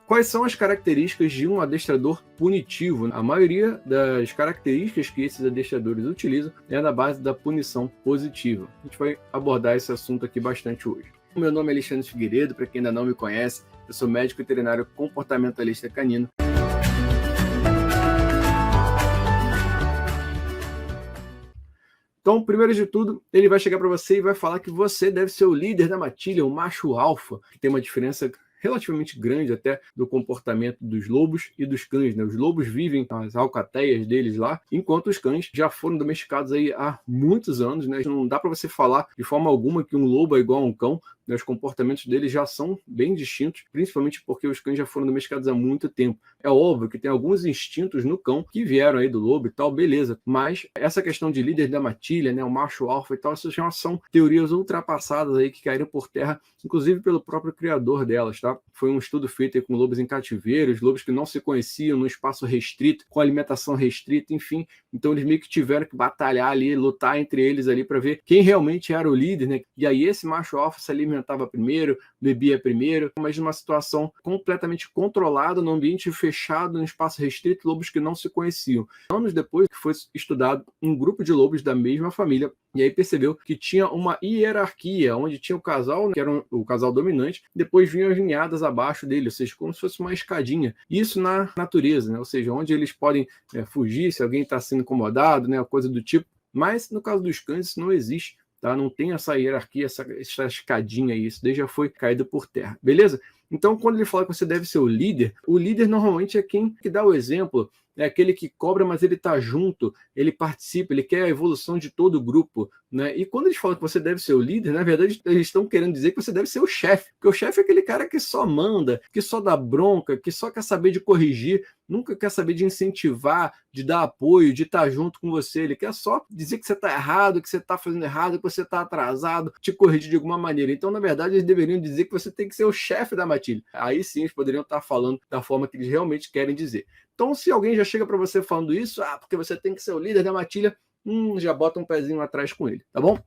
Quais são as características de um adestrador punitivo? A maioria das características que esses adestradores utilizam é na base da punição positiva. A gente vai abordar esse assunto aqui bastante hoje. O meu nome é Alexandre Figueiredo, para quem ainda não me conhece, eu sou médico veterinário comportamentalista canino. Então, primeiro de tudo, ele vai chegar para você e vai falar que você deve ser o líder da matilha, o macho alfa, que tem uma diferença relativamente grande até do comportamento dos lobos e dos cães, né? Os lobos vivem as alcateias deles lá, enquanto os cães já foram domesticados aí há muitos anos, né? Não dá para você falar de forma alguma que um lobo é igual a um cão, né? Os comportamentos deles já são bem distintos, principalmente porque os cães já foram domesticados há muito tempo. É óbvio que tem alguns instintos no cão que vieram aí do lobo e tal, beleza, mas essa questão de líder da matilha, né? O macho alfa e tal, essas já são teorias ultrapassadas aí que caíram por terra, inclusive pelo próprio criador delas, tá? Foi um estudo feito com lobos em cativeiro, lobos que não se conheciam, no espaço restrito, com alimentação restrita, enfim. Então eles meio que tiveram que batalhar ali, lutar entre eles ali para ver quem realmente era o líder, né? E aí esse macho alfa se alimentava primeiro, bebia primeiro, mas numa situação completamente controlada, num ambiente fechado, no espaço restrito, lobos que não se conheciam. Anos depois que foi estudado um grupo de lobos da mesma família, e aí percebeu que tinha uma hierarquia, onde tinha o casal, que era o casal dominante, depois vinham as ninhadas abaixo dele, ou seja, como se fosse uma escadinha. Isso na natureza, né? Ou seja, onde eles podem fugir se alguém está sendo incomodado, né? Coisa do tipo. Mas no caso dos cães isso não existe, tá? Não tem essa hierarquia, essa escadinha aí, isso daí já foi caído por terra, beleza? Então, quando ele fala que você deve ser o líder normalmente é quem que dá o exemplo, é aquele que cobra, mas ele está junto, ele participa, ele quer a evolução de todo o grupo, né? E quando eles falam que você deve ser o líder, na verdade, eles estão querendo dizer que você deve ser o chefe, porque o chefe é aquele cara que só manda, que só dá bronca, que só quer saber de corrigir, nunca quer saber de incentivar, de dar apoio, de estar junto com você. Ele quer só dizer que você está errado, que você está fazendo errado, que você está atrasado, te corrigir de alguma maneira. Então, na verdade, eles deveriam dizer que você tem que ser o chefe da matilha. Aí sim, eles poderiam estar falando da forma que eles realmente querem dizer. Então, se alguém já chega para você falando isso, porque você tem que ser o líder da matilha, já bota um pezinho atrás com ele, tá bom?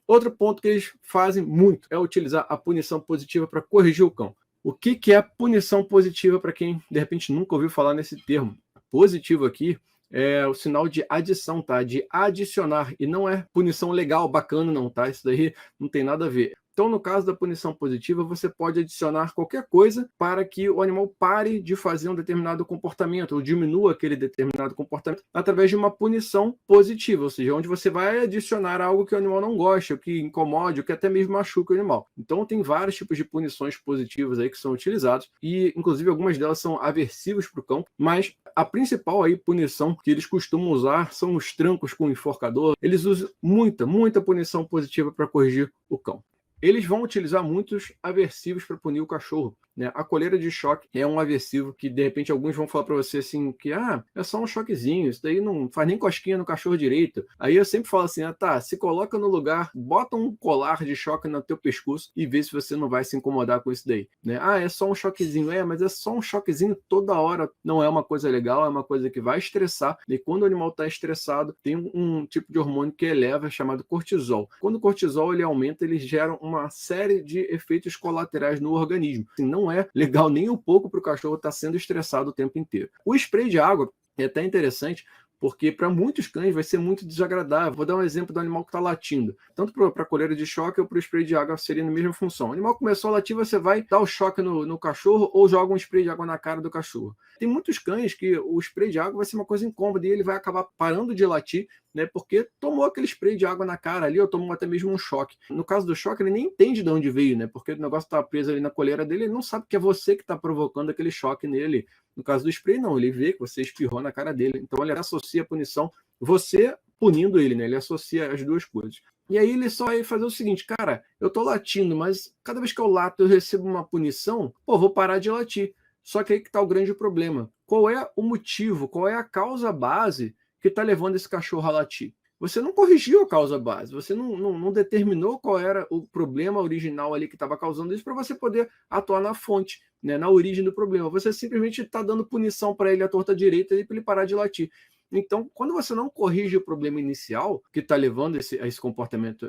Outro ponto que eles fazem muito é utilizar a punição positiva para corrigir o cão. O que é punição positiva para quem, de repente, nunca ouviu falar nesse termo? Positivo aqui é o sinal de adição, tá? De adicionar, e não é punição legal, bacana não, tá? Isso daí não tem nada a ver. Então, no caso da punição positiva, você pode adicionar qualquer coisa para que o animal pare de fazer um determinado comportamento ou diminua aquele determinado comportamento através de uma punição positiva, ou seja, onde você vai adicionar algo que o animal não gosta, o que incomode, o que até mesmo machuca o animal. Então, tem vários tipos de punições positivas aí que são utilizados e, inclusive, algumas delas são aversivas para o cão, mas a principal aí punição que eles costumam usar são os trancos com enforcador. Eles usam muita punição positiva para corrigir o cão. Eles vão utilizar muitos aversivos para punir o cachorro, né? A coleira de choque é um aversivo que, de repente, alguns vão falar para você assim, que é só um choquezinho, isso daí não faz nem cosquinha no cachorro direito. Aí eu sempre falo assim, se coloca no lugar, bota um colar de choque no teu pescoço e vê se você não vai se incomodar com isso daí, né? É só um choquezinho, mas é só um choquezinho toda hora, não é uma coisa legal, é uma coisa que vai estressar, e quando o animal está estressado, tem um tipo de hormônio que eleva, chamado cortisol. Quando o cortisol ele aumenta, ele gera uma série de efeitos colaterais no organismo. Assim, não é legal nem um pouco para o cachorro estar sendo estressado o tempo inteiro. O spray de água é até interessante, porque para muitos cães vai ser muito desagradável. Vou dar um exemplo do animal que está latindo. Tanto para a coleira de choque ou para o spray de água seria na mesma função. O animal começou a latir, você vai dar o choque no cachorro ou joga um spray de água na cara do cachorro. Tem muitos cães que o spray de água vai ser uma coisa incômoda e ele vai acabar parando de latir, né, porque tomou aquele spray de água na cara ali ou tomou até mesmo um choque. No caso do choque, ele nem entende de onde veio, né, porque o negócio está preso ali na coleira dele, ele não sabe que é você que está provocando aquele choque nele. No caso do spray, não, ele vê que você espirrou na cara dele. Então ele associa a punição, você punindo ele, né? Ele associa as duas coisas. E aí ele só vai fazer o seguinte, cara, eu tô latindo, mas cada vez que eu lato eu recebo uma punição, vou parar de latir. Só que aí que tá o grande problema. Qual é o motivo, qual é a causa base que tá levando esse cachorro a latir? Você não corrigiu a causa base, você não determinou qual era o problema original ali que estava causando isso para você poder atuar na fonte, né, na origem do problema. Você simplesmente está dando punição para ele à torta direita para ele parar de latir. Então, quando você não corrige o problema inicial que está levando a esse comportamento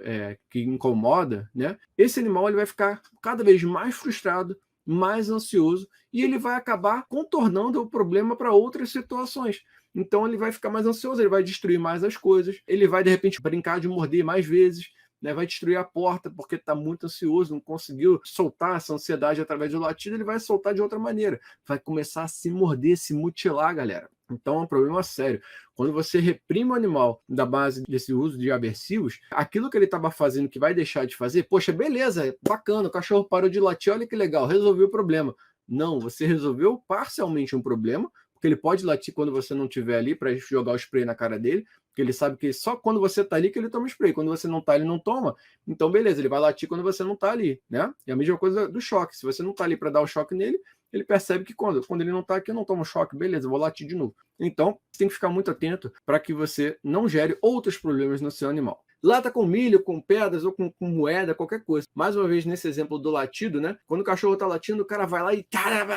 que incomoda, né, esse animal ele vai ficar cada vez mais frustrado mais ansioso e ele vai acabar contornando o problema para outras situações. Então ele vai ficar mais ansioso, ele vai destruir mais as coisas, ele vai de repente brincar de morder mais vezes, né, vai destruir a porta porque está muito ansioso, não conseguiu soltar essa ansiedade através do latido, ele vai soltar de outra maneira, vai começar a se morder, se mutilar, galera. Então é um problema sério. Quando você reprime o animal da base desse uso de aversivos, aquilo que ele estava fazendo que vai deixar de fazer, poxa, beleza, bacana, o cachorro parou de latir, olha que legal, resolveu o problema. Não, você resolveu parcialmente um problema, porque ele pode latir quando você não estiver ali para jogar o spray na cara dele, porque ele sabe que só quando você está ali que ele toma spray, quando você não está, ele não toma. Então, beleza, ele vai latir quando você não está ali, né? E a mesma coisa do choque, se você não está ali para dar o choque nele, ele percebe que quando ele não está aqui, eu não tomo choque, beleza, eu vou latir de novo. Então, você tem que ficar muito atento para que você não gere outros problemas no seu animal. Lata com milho, com pedras ou com moeda, qualquer coisa. Mais uma vez, nesse exemplo do latido, né? Quando o cachorro está latindo, o cara vai lá e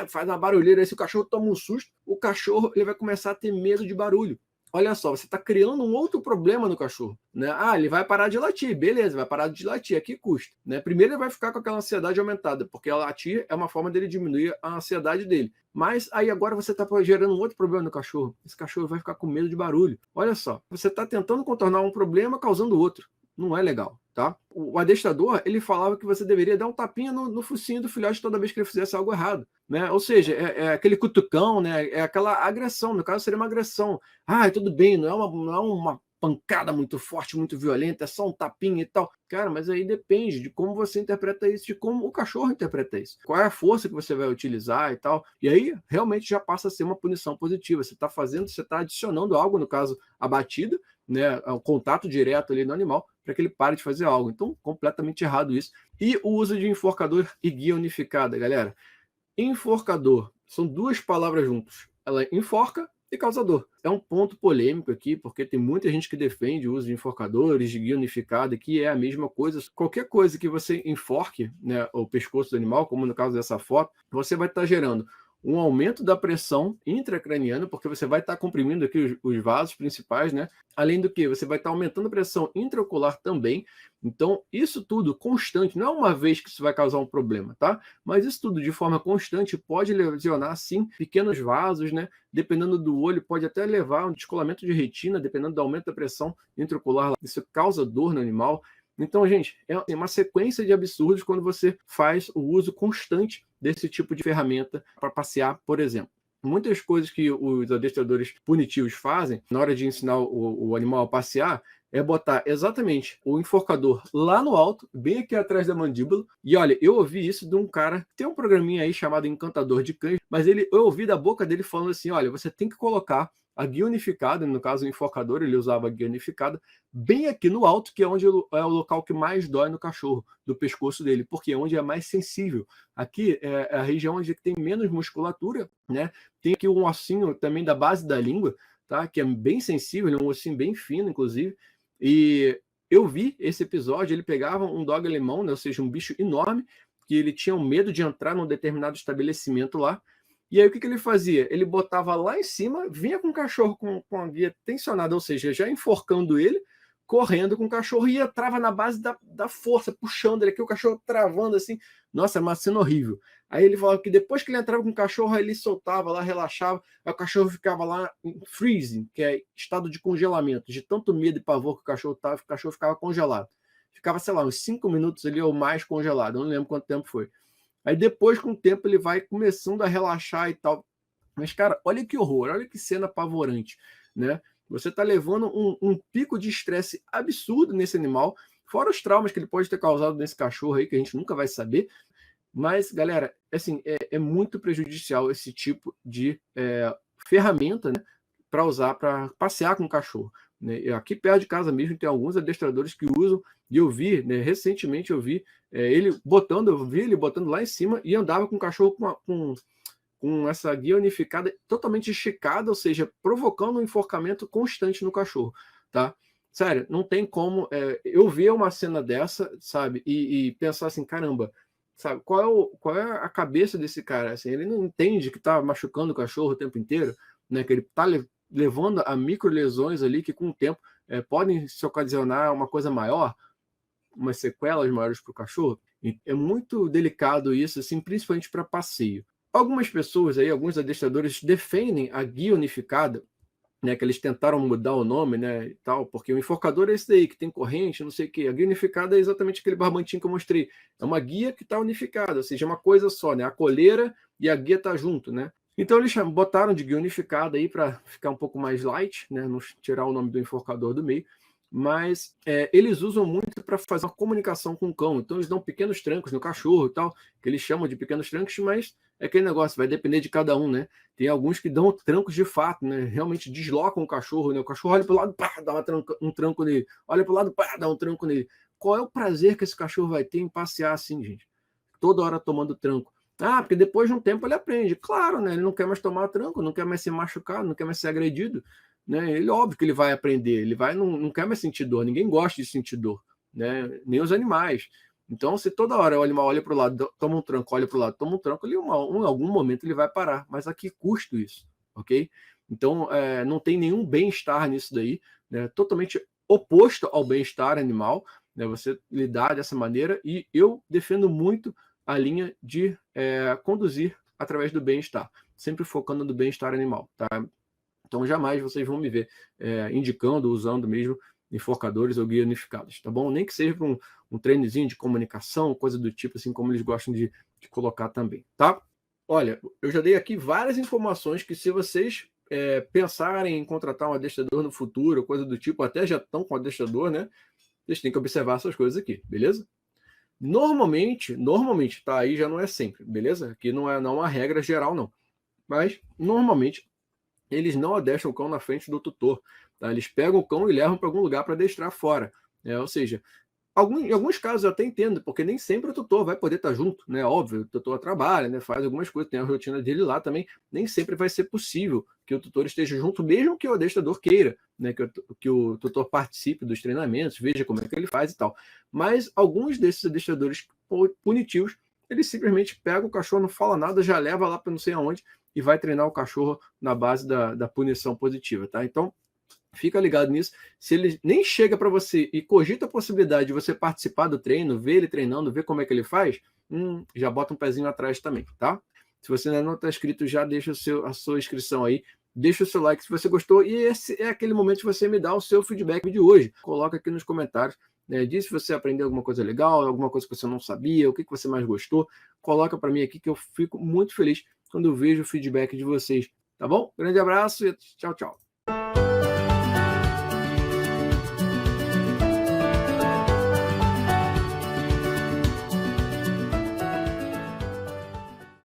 faz uma barulheira. Aí se o cachorro toma um susto, o cachorro ele vai começar a ter medo de barulho. Olha só, você está criando um outro problema no cachorro, né? Ah, ele vai parar de latir, beleza, vai parar de latir, a que custa? Né? Primeiro ele vai ficar com aquela ansiedade aumentada, porque latir é uma forma dele diminuir a ansiedade dele. Mas aí agora você está gerando um outro problema no cachorro. Esse cachorro vai ficar com medo de barulho. Olha só, você está tentando contornar um problema causando outro. Não é legal, tá? O adestrador, ele falava que você deveria dar um tapinha no focinho do filhote toda vez que ele fizesse algo errado, né? Ou seja, é aquele cutucão, né? É aquela agressão, no caso seria uma agressão. Ah, tudo bem, não é uma pancada muito forte, muito violenta, é só um tapinha e tal. Cara, mas aí depende de como você interpreta isso, de como o cachorro interpreta isso. Qual é a força que você vai utilizar e tal. E aí, realmente já passa a ser uma punição positiva. Você está adicionando algo, no caso, a batida, né, o contato direto ali no animal, para que ele pare de fazer algo. Então, completamente errado isso. E o uso de enforcador e guia unificada, galera. Enforcador são duas palavras juntas. Ela enforca e causador. É um ponto polêmico aqui, porque tem muita gente que defende o uso de enforcadores, de guia unificada, que é a mesma coisa. Qualquer coisa que você enforque, né, o pescoço do animal, como no caso dessa foto, você vai estar gerando um aumento da pressão intracraniana, porque você vai estar comprimindo aqui os vasos principais, né? Além do que, você vai estar aumentando a pressão intraocular também. Então, isso tudo constante, não é uma vez que isso vai causar um problema, tá? Mas isso tudo de forma constante pode lesionar, sim, pequenos vasos, né? Dependendo do olho, pode até levar a um descolamento de retina, dependendo do aumento da pressão intraocular. Isso causa dor no animal. Então, gente, é uma sequência de absurdos quando você faz o uso constante desse tipo de ferramenta para passear, por exemplo. Muitas coisas que os adestradores punitivos fazem na hora de ensinar o animal a passear é botar exatamente o enforcador lá no alto, bem aqui atrás da mandíbula. E olha, eu ouvi isso de um cara, tem um programinha aí chamado Encantador de Cães, mas eu ouvi da boca dele falando assim, olha, você tem que colocar a guia unificada, no caso o enforcador, ele usava a guia unificada, bem aqui no alto, que é onde é o local que mais dói no cachorro, do pescoço dele, porque é onde é mais sensível. Aqui é a região onde tem menos musculatura, né? Tem aqui um ossinho também da base da língua, tá? Que é bem sensível, é um ossinho bem fino, inclusive. E eu vi esse episódio, ele pegava um dog alemão, né? Ou seja, um bicho enorme, que ele tinha um medo de entrar num determinado estabelecimento lá. E aí o que ele fazia? Ele botava lá em cima, vinha com o cachorro com a guia tensionada, ou seja, já enforcando ele, correndo com o cachorro e entrava na base da força, puxando ele aqui, o cachorro travando assim. Nossa, é uma cena horrível. Aí ele falava que depois que ele entrava com o cachorro, aí ele soltava lá, relaxava, aí o cachorro ficava lá em freezing, que é estado de congelamento, de tanto medo e pavor que o cachorro estava, o cachorro ficava congelado. Ficava, sei lá, uns 5 minutos ali ou mais congelado, eu não lembro quanto tempo foi. Aí depois, com o tempo, ele vai começando a relaxar e tal. Mas, cara, olha que horror, olha que cena apavorante, né? Você está levando um pico de estresse absurdo nesse animal, fora os traumas que ele pode ter causado nesse cachorro aí, que a gente nunca vai saber. Mas, galera, assim, é muito prejudicial esse tipo de ferramenta, né, para usar para passear com o cachorro. Né? Aqui perto de casa mesmo tem alguns adestradores que usam, e eu vi, né, recentemente eu vi eu vi ele botando lá em cima e andava com o cachorro com essa guia unificada totalmente esticada, ou seja, provocando um enforcamento constante no cachorro, tá? Sério, não tem como eu ver uma cena dessa, sabe, e pensar assim, caramba, sabe, qual é a cabeça desse cara? Assim, ele não entende que está machucando o cachorro o tempo inteiro, né? Que ele está levando a microlesões ali que com o tempo podem se ocasionar uma coisa maior, umas sequelas maiores para o cachorro. E é muito delicado isso, assim, principalmente para passeio. Algumas pessoas aí, alguns adestradores defendem a guia unificada, né, que eles tentaram mudar o nome, né, e tal, porque o enforcador é esse daí, que tem corrente, não sei o quê. A guia unificada é exatamente aquele barbantinho que eu mostrei. É uma guia que está unificada, ou seja, é uma coisa só, né? A coleira e a guia tá junto, né? Então eles botaram de guia unificada aí para ficar um pouco mais light, né, não tirar o nome do enforcador do meio, mas eles usam muito para fazer uma comunicação com o cão. Então eles dão pequenos trancos no cachorro e tal, que eles chamam de pequenos trancos, mas é aquele negócio, vai depender de cada um, né? Tem alguns que dão trancos de fato, né? Realmente deslocam o cachorro, né? O cachorro olha para o lado, pá, dá um tranco nele. Olha para o lado, pá, dá um tranco nele. Qual é o prazer que esse cachorro vai ter em passear assim, gente? Toda hora tomando tranco. Ah, porque depois de um tempo ele aprende. Claro, né? Ele não quer mais tomar tranco, não quer mais ser machucado, não quer mais ser agredido, né? Ele, óbvio que ele vai aprender, ele vai, não quer mais sentir dor, ninguém gosta de sentir dor, né? Nem os animais. Então, se toda hora o animal olha para o lado, toma um tranco, olha para o lado, toma um tranco, ele, em algum momento ele vai parar. Mas a que custo isso, ok? Então, não tem nenhum bem-estar nisso daí, né? Totalmente oposto ao bem-estar animal, né? Você lidar dessa maneira, e eu defendo muito a linha de conduzir através do bem-estar, sempre focando no bem-estar animal, tá? Então, jamais vocês vão me ver indicando, usando mesmo enforcadores ou guias unificados, tá bom? Nem que seja para um treinozinho de comunicação, coisa do tipo, assim como eles gostam de colocar também, tá? Olha, eu já dei aqui várias informações que, se vocês pensarem em contratar um adestrador no futuro, coisa do tipo, até já estão com adestrador, né? Vocês têm que observar essas coisas aqui, beleza? Normalmente, tá? Aí já não é sempre, beleza? Aqui não é uma regra geral, não. Mas, normalmente, eles não adestram o cão na frente do tutor, tá? Eles pegam o cão e levam para algum lugar para adestrar fora. Ou seja, em alguns casos eu até entendo, porque nem sempre o tutor vai poder estar junto, né? Óbvio, o tutor trabalha, né? Faz algumas coisas, tem a rotina dele lá também. Nem sempre vai ser possível que o tutor esteja junto, mesmo que o adestrador queira, né? Que o tutor participe dos treinamentos, veja como é que ele faz e tal. Mas alguns desses adestradores punitivos, eles simplesmente pegam o cachorro, não fala nada, já leva lá para não sei aonde e vai treinar o cachorro na base da punição positiva, tá? Então, fica ligado nisso. Se ele nem chega para você e cogita a possibilidade de você participar do treino, ver ele treinando, ver como é que ele faz, já bota um pezinho atrás também, tá? Se você ainda não está inscrito, já deixa a sua inscrição aí, deixa o seu like se você gostou, e esse é aquele momento de você me dar o seu feedback de hoje. Coloca aqui nos comentários, né? Diz se você aprendeu alguma coisa legal, alguma coisa que você não sabia, o que você mais gostou. Coloca para mim aqui que eu fico muito feliz quando eu vejo o feedback de vocês, tá bom? Grande abraço e tchau, tchau.